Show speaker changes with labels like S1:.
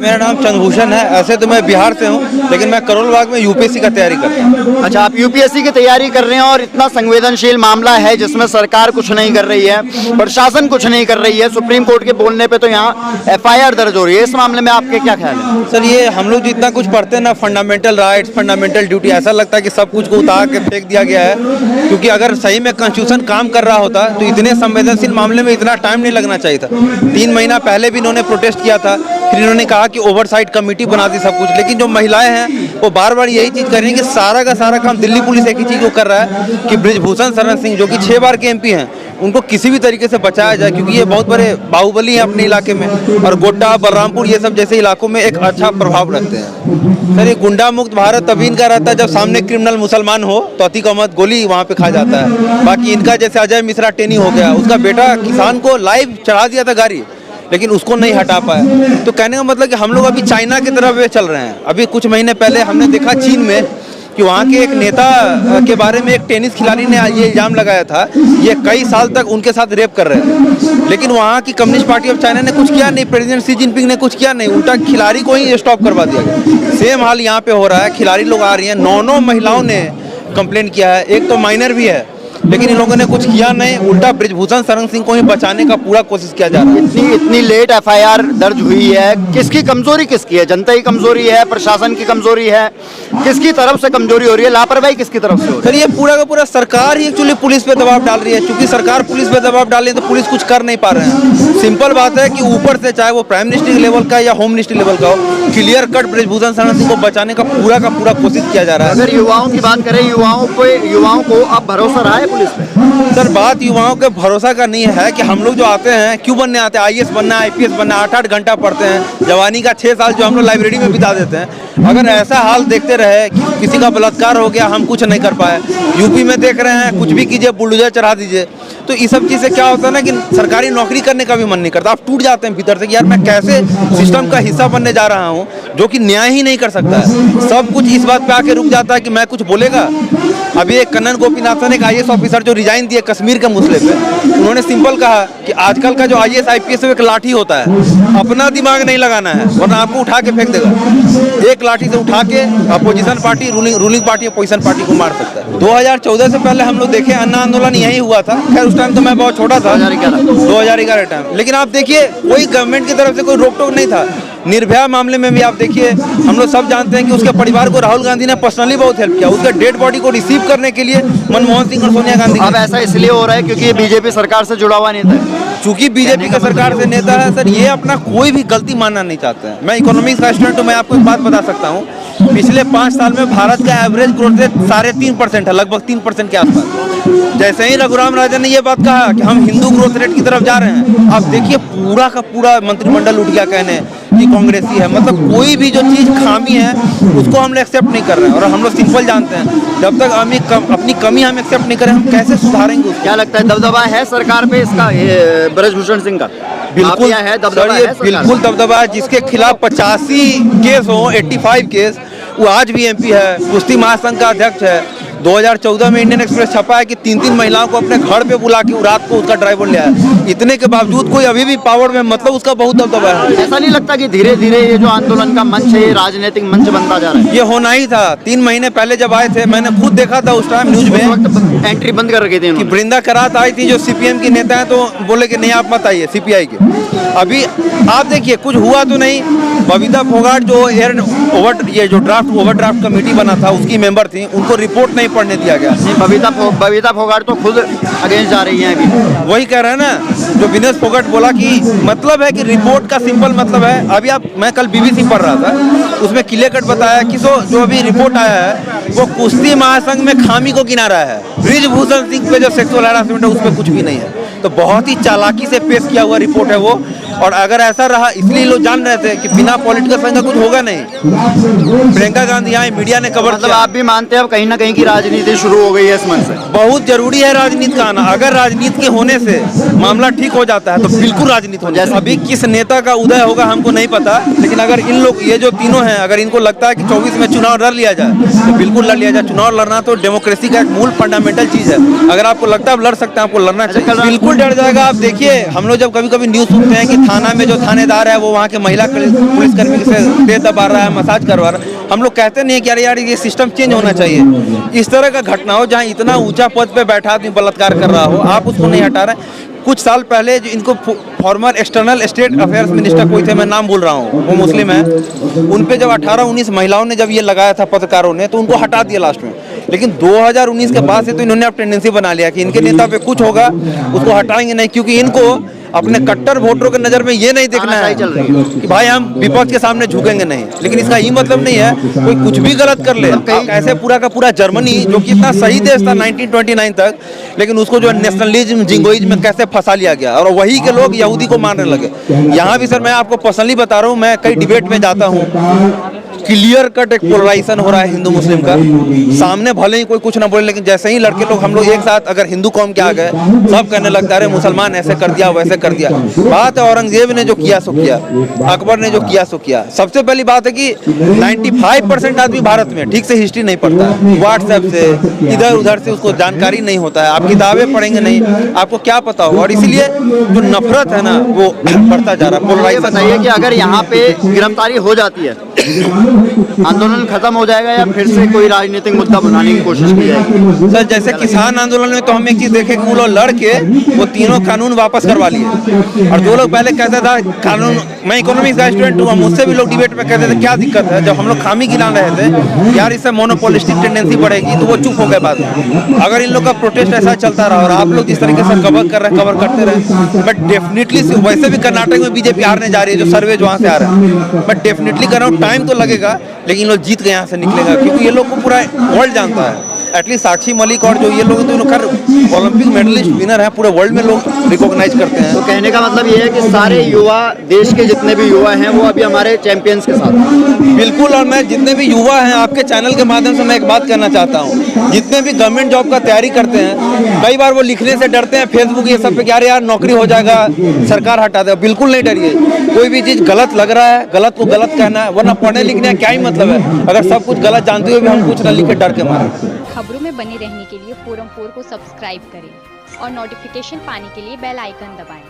S1: मेरा नाम चंद्रभूषण है। ऐसे तो मैं बिहार से हूँ, लेकिन मैं करोल बाग में यूपीएससी का तैयारी करता हूँ।
S2: अच्छा, आप यूपीएससी की तैयारी कर रहे हैं और इतना संवेदनशील मामला है जिसमें सरकार कुछ नहीं कर रही है, प्रशासन कुछ नहीं कर रही है, सुप्रीम कोर्ट के बोलने पे तो यहाँ एफआईआर दर्ज हो रही है। इस मामले में आपके क्या ख्याल है?
S1: सर, ये हम लोग जितना कुछ पढ़ते हैं ना, फंडामेंटल राइट्स, फंडामेंटल ड्यूटी, ऐसा लगता है कि सब कुछ को उतार के फेंक दिया गया है। क्योंकि अगर सही में कॉन्स्टिट्यूशन काम कर रहा होता तो इतने संवेदनशील मामले में इतना टाइम नहीं लगना चाहिए था। 3 महीना पहले भी इन्होंने प्रोटेस्ट किया था, फिर इन्होंने कहा कि ओवरसाइट कमेटी बना दी सब कुछ। लेकिन जो महिलाएं हैं वो बार बार यही चीज़ कर रही हैं कि सारा का सारा काम दिल्ली पुलिस एक ही चीज़ को कर रहा है कि बृजभूषण शरण सिंह, जो कि 6 बार के एमपी हैं, उनको किसी भी तरीके से बचाया जाए, क्योंकि ये बहुत बड़े बाहुबली हैं अपने इलाके में, और गोड्डा, बलरामपुर, ये सब जैसे इलाकों में एक अच्छा प्रभाव रखते हैं। सर, ये गुंडा मुक्त भारत तभी इनका रहता है जब सामने क्रिमिनल मुसलमान हो तो अतीक अहमद गोली वहाँ पे खा जाता है। बाकी इनका जैसे अजय मिश्रा टेनी हो गया, उसका बेटा किसान को लाइव चढ़ा दिया था गाड़ी, लेकिन उसको नहीं हटा पाया। तो कहने का मतलब कि हम लोग अभी चाइना की तरफ चल रहे हैं। अभी कुछ महीने पहले हमने देखा चीन में कि वहाँ के एक नेता के बारे में एक टेनिस खिलाड़ी ने ये इल्ज़ाम लगाया था, ये कई साल तक उनके साथ रेप कर रहे थे, लेकिन वहाँ की कम्युनिस्ट पार्टी ऑफ चाइना ने कुछ किया नहीं, प्रेसिडेंट शी जिनपिंग ने कुछ किया नहीं, उल्टा खिलाड़ी को ही स्टॉप करवा दिया गया। सेम हाल यहाँ पे हो रहा है, खिलाड़ी लोग आ रही हैं, 9 महिलाओं ने कंप्लेंट किया है, एक तो माइनर भी है, लेकिन इन लोगों ने कुछ किया नहीं, उल्टा बृजभूषण शरण सिंह को ही बचाने का पूरा कोशिश किया जा रहा है।
S2: इतनी लेट एफआईआर दर्ज हुई है, किसकी कमजोरी किसकी है? जनता की कमजोरी है, प्रशासन की कमजोरी है, किसकी तरफ से कमजोरी हो रही है? लापरवाही किसकी तरफ से हो रही है?
S1: सर, ये पूरा का पूरा सरकार ही एक्चुअली पुलिस पे दबाव डाल रही है। क्योंकि सरकार पुलिस पे दबाव डाल रही है तो पुलिस कुछ कर नहीं पा रहे हैं। सिंपल बात है कि ऊपर से, चाहे वो प्राइम मिनिस्टर लेवल का या होम मिनिस्टर लेवल का हो, क्लियर कट बृजभूषण शरण सिंह को बचाने का पूरा कोशिश किया जा रहा है।
S2: अगर युवाओं की बात करें, युवाओं को अब भरोसा रहा है पुलिस पे?
S1: सर, बात युवाओं के भरोसा का नहीं है कि हम लोग जो आते हैं, क्यों बनने आते हैं, आईएएस बनना, आईपीएस बनना, 8-8 घंटा पढ़ते हैं, जवानी का 6 साल जो हम लोग लाइब्रेरी में बिता देते हैं। अगर ऐसा हाल देखते रहे कि किसी का बलात्कार हो गया, हम कुछ नहीं कर पाए, यूपी में देख रहे हैं, कुछ भी कीजिए बुलडोजर चढ़ा दीजिए, तो इस सब चीज़ से क्या होता है ना कि सरकारी नौकरी करने का भी मन नहीं करता। आप टूट जाते हैं भीतर से कि यार मैं कैसे सिस्टम का हिस्सा बनने जा रहा हूँ जो कि न्याय ही नहीं कर सकता है। सब कुछ इस बात पे आके रुक जाता है कि मैं कुछ बोलेगा। अभी एक कन्नन गोपीनाथन, एक आईएएस ऑफिसर जो रिजाइन दिए कश्मीर के मसले पे, उन्होंने सिंपल कहा कि आजकल का जो आईएएस आईपीएस एक लाठी होता है, अपना दिमाग नहीं लगाना है वरना आपको उठा के फेंक देगा। एक लाठी से उठा के opposition party, ruling party opposition party को मार सकता है। 2014 से पहले हम लोग देखे अन्ना आंदोलन यही हुआ था। खैर उस टाइम तो मैं बहुत छोटा था, 2011 टाइम, लेकिन आप देखिए कोई गवर्नमेंट की तरफ से कोई रोक टोक नहीं था। निर्भया मामले में भी आप देखिए, हम लोग सब जानते हैं कि उसके परिवार को राहुल गांधी ने पर्सनली बहुत हेल्प किया। उसके डेड बॉडी को रिसीव करने के लिए मनमोहन सिंह और सोनिया गांधी।
S2: अब ऐसा इसलिए हो रहा है क्योंकि ये बीजेपी सरकार से जुड़ा हुआ नेता है।
S1: चूंकि बीजेपी का सरकार से नेता है सर, ये अपना कोई भी गलती मानना नहीं चाहते हैं। मैं इकोनॉमिक्स का स्टूडेंट हूँ, मैं आपको एक बात बता सकता हूँ, पिछले 5 साल में भारत का एवरेज ग्रोथ रेट 3.5% है, लगभग 3% के आसपास। जैसे ही रघुराम राजन ने ये बात कहा कि हम हिंदू ग्रोथ रेट की तरफ जा रहे हैं, आप देखिए पूरा का पूरा मंत्रिमंडल उठ गया कहने कि कांग्रेसी है। मतलब कोई भी जो चीज़ खामी है उसको हम लोग एक्सेप्ट नहीं कर रहे हैं। और हम लोग सिंपल जानते हैं, जब तक हम अपनी कमी हम एक्सेप्ट नहीं करें, हम कैसे सुधारेंगे उसको?
S2: क्या लगता है दबदबा है सरकार पे इसका, बृजभूषण सिंह का?
S1: बिल्कुल
S2: है, दबदबा है,
S1: बिल्कुल दबदबा है। जिसके खिलाफ 85 केस हो, 85 केस, वो आज भी एमपी है, कुश्ती महासंघ का अध्यक्ष है। 2014 में इंडियन एक्सप्रेस छपा है कि 3-3 महिलाओं को अपने घर पे बुला के रात को उसका ड्राइवर ले आया। इतने के बावजूद कोई अभी भी पावर में, मतलब उसका बहुत दबदबा है।
S2: ऐसा नहीं लगता कि धीरे धीरे ये जो आंदोलन का मंच है, ये राजनीतिक मंच बनता जा रहा है?
S1: ये होना ही था। 3 महीने पहले जब आए थे, मैंने खुद देखा था उस टाइम न्यूज में,
S2: एंट्री बंद कर रखी थी
S1: कि वृंदा करात आई थी जो सीपीएम की नेता है, तो बोले कि नहीं आप मत आइए, सीपीआई के। अभी आप देखिए कुछ हुआ तो नहीं। बबीता फोगाट जो जो ड्राफ्ट ओवरड्राफ्ट कमेटी बना था उसकी मेंबर थी, उनको रिपोर्ट नहीं पढ़ने दिया गया।
S2: बबीता फोगाट तो खुद अगेंस्ट जा रही हैं अभी।
S1: वही कह रहे हैं ना, जो विनेश फोगाट बोला कि मतलब है कि रिपोर्ट का सिंपल मतलब है। अभी मैं कल बीबीसी पढ़ रहा था, उसमें क्लियर कट बताया कि जो अभी रिपोर्ट आया है वो कुश्ती महासंघ में खामी को गिना रहा है। बृजभूषण सिंह पे जो सेक्सुअल हैरासमेंट है उसमें कुछ भी नहीं है। तो बहुत ही चालाकी से पेश किया हुआ रिपोर्ट है वो। और अगर ऐसा रहा, इसलिए लोग जान रहे थे कि बिना पॉलिटिकल साइंस का कुछ होगा नहीं। प्रियंका गांधी आई, मीडिया ने कवर
S2: मतलब आप भी मानते हैं अब कहीं ना कहीं की राजनीति शुरू हो गई है इस मंच से?
S1: बहुत जरूरी है राजनीति का आना। अगर राजनीति के होने से मामला ठीक हो जाता है तो बिल्कुल राजनीति हो जाए। अभी किस नेता का उदय होगा हमको नहीं पता, लेकिन अगर इन लोग, ये जो तीनों हैं, अगर इनको लगता है कि 24 में चुनाव लड़ लिया जाए तो बिल्कुल लड़ लिया जाए। चुनाव लड़ना तो डेमोक्रेसी का एक मूल फंडामेंटल चीज है। अगर आपको लगता है आप लड़ सकते हैं, आपको लड़ना चाहिए, बिल्कुल डर जाएगा। आप देखिए, हम लोग जब कभी कभी न्यूज सुनते हैं कि थाना में जो थानेदार है वो वहाँ के महिला पुलिसकर्मी से दे दबा रहा है, मसाज करवा रहा है। हम लोग कहते नहीं कि अरे यार ये सिस्टम चेंज होना चाहिए। इस तरह का घटना हो जहाँ इतना ऊंचा पद पे बैठा आदमी बलात्कार कर रहा हो, आप उसको नहीं हटा रहे। कुछ साल पहले जो इनको farmer external state affairs minister कोई थे, मैं नाम भूल रहा हूँ, वो मुस्लिम है, उन पे जब 18-19 महिलाओं ने जब ये लगाया था पत्रकारों ने, तो उनको हटा दिया लास्ट में। लेकिन 2019 के बाद से तो इन्होंने अब टेंडेंसी बना लिया कि इनके नेता पे कुछ होगा उसको हटाएंगे नहीं, क्योंकि इनको अपने कट्टर वोटरों के नज़र में ये नहीं देखना है कि भाई हम विपक्ष के सामने झुकेंगे नहीं। लेकिन इसका ये मतलब नहीं है कोई कुछ भी गलत कर ले। ऐसे पूरा का पूरा जर्मनी जो कि इतना सही देश था 1929 तक, लेकिन उसको जो नेशनलिज्म जिंगोइज्म में कैसे फंसा लिया गया और वही के लोग यहूदी को मारने लगे। यहाँ भी सर मैं आपको पर्सनली बता रहा हूँ, मैं कई डिबेट में जाता हूँ, क्लियर कट एक पोलराइजेशन हो रहा है हिंदू मुस्लिम का। सामने भले ही कोई कुछ ना बोले, लेकिन जैसे ही लड़के लोग हम लोग एक साथ अगर हिंदू कौम के आ गए, सब कहने लगता है मुसलमान ऐसे कर दिया वैसे कर दिया। बात है औरंगजेब ने जो किया सो किया, अकबर ने जो किया सो किया। सबसे पहली बात है कि 95% आदमी भारत में ठीक से हिस्ट्री नहीं पढ़ता है, व्हाट्सएप से इधर उधर से उसको जानकारी नहीं होता है। आप किताबें पढ़ेंगे नहीं, आपको क्या पता होगा, और इसीलिए जो नफरत है ना वो बढ़ता जा रहा है। पोलराइजेशन।
S2: बताइए कि अगर यहाँ पे गिरफ्तारी हो जाती है आंदोलन खत्म हो जाएगा या फिर से कोई राजनीतिक मुद्दा बनाने की कोशिश की जाएगी?
S1: सर जैसे किसान आंदोलन में तो हम एक चीज देखे कि वो लोग लड़ के वो तीनों कानून वापस करवा लिए। और जो लोग पहले कहते था कानून, मैं इकोनॉमिक्स का स्टूडेंट हूँ, मुझसे भी लोग डिबेट में कहते थे क्या दिक्कत है, जब हम लोग खामी गिना रहे थे यार इससे मोनोपोलिस्टिक टेंडेंसी बढ़ेगी, तो वो चुप हो गए बाद में। अगर इन लोग का प्रोटेस्ट ऐसा चलता रहा और आप लोग जिस तरीके से कवर कर रहे हैं कवर करते रहे, बट डेफिनेटली वैसे भी कर्नाटक में बीजेपी हारने जा रही है, जो सर्वे जो वहाँ से आ रहा है, बट डेफिनेटली कर रहा हूँ टाइम तो लगेगा, लेकिन लोग जीत के यहाँ से निकलेगा, क्योंकि ये लोग को पूरा वर्ल्ड जानता है। एटलीस्ट साक्षी मलिक और जो ये लोग तो खैर ओलंपिक मेडलिस्ट विनर हैं, पूरे वर्ल्ड में लोग रिकॉग्नाइज करते हैं।
S2: तो कहने का मतलब ये है कि सारे युवा, देश के जितने भी युवा हैं वो अभी हमारे चैंपियंस के साथ हैं।
S1: बिल्कुल, और मैं जितने भी युवा हैं आपके चैनल के माध्यम से मैं एक बात कहना चाहता हूँ, जितने भी गवर्नमेंट जॉब का तैयारी करते हैं, कई बार वो लिखने से डरते हैं फेसबुक ये सब पे, क्या यार नौकरी हो जाएगा सरकार हटा दे। बिल्कुल नहीं डरिए, कोई भी चीज़ गलत लग रहा है गलत को गलत कहना है, वरना पढ़ने लिखने का क्या ही मतलब है अगर सब कुछ गलत जानते हुए भी हम कुछ ना लिखे डर के मारे।
S3: खबरों में बने रहने के लिए फोरम 4 को सब्सक्राइब करें और नोटिफिकेशन पाने के लिए बेल आइकन दबाएं।